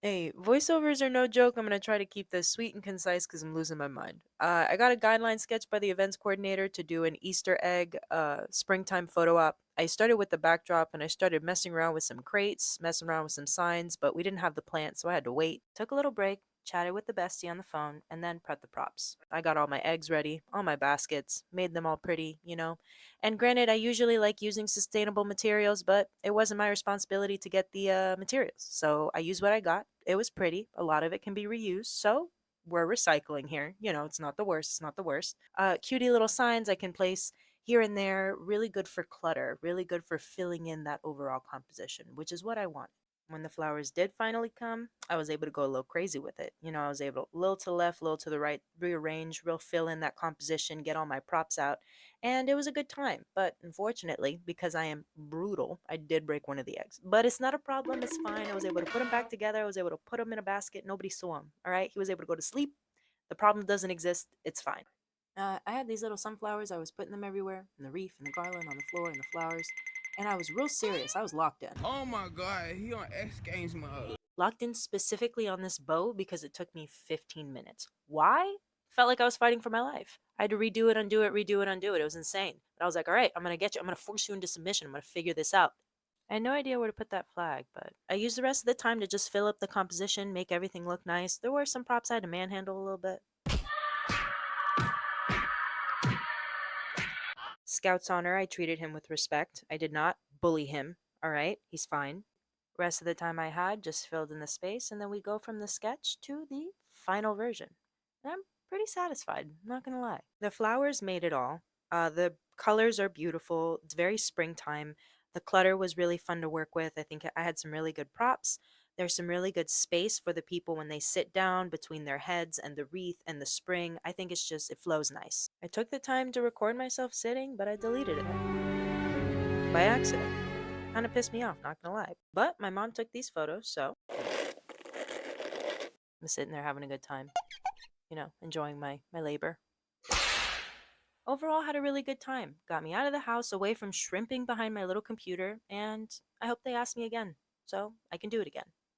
Hey, voiceovers are no joke. I'm gonna try to keep this sweet and concise because I'm losing my mind. I got a guideline sketch by the events coordinator to do an Easter egg springtime photo op. I started with the backdrop and I started messing around with some crates, messing around with some signs, but we didn't have the plant, so I had to wait. Took a little break, chatted with the bestie on the phone, and then prepped the props. I got all my eggs ready, all my baskets, made them all pretty. And granted, I usually like using sustainable materials, but it wasn't my responsibility to get the materials. So I used what I got. It was pretty. A lot of it can be reused. So we're recycling here. It's not the worst. It's not the worst. Cutie little signs I can place here and there. Really good for clutter. Really good for filling in that overall composition, which is what I want. When the flowers did finally come, I was able to go a little crazy with it. I was able little to the left, little to the right, rearrange, real fill in that composition, get all my props out, and it was a good time. But unfortunately, because I am brutal, I did break one of the eggs. But it's not a problem. It's fine. I was able to put them back together. I was able to put them in a basket. Nobody saw him. All right. He was able to go to sleep. The problem doesn't exist. It's fine. I had these little sunflowers. I was putting them everywhere in the wreath, in the garland, on the floor, in the flowers. And I was real serious. I was locked in. Oh my god, he on X Games mode. Locked in specifically on this bow because it took me 15 minutes. Why? Felt like I was fighting for my life. I had to redo it, undo it, redo it, undo it. It was insane. But I was like, all right, I'm going to get you. I'm going to force you into submission. I'm going to figure this out. I had no idea where to put that flag, but I used the rest of the time to just fill up the composition, make everything look nice. There were some props I had to manhandle a little bit. Scout's honor, I treated him with respect. I did not bully him. All right, he's fine. Rest of the time I had just filled in the space, and then we go from the sketch to the final version. And I'm pretty satisfied, not gonna lie. The flowers made it all. The colors are beautiful. It's very springtime. The clutter was really fun to work with. I think I had some really good props. There's some really good space for the people when they sit down between their heads and the wreath and the spring. I think it flows nice. I took the time to record myself sitting, but I deleted it by accident. Kind of pissed me off, not gonna lie. But my mom took these photos, so I'm sitting there having a good time, enjoying my labor. Overall, had a really good time. Got me out of the house, away from shrimping behind my little computer, and I hope they ask me again, so I can do it again.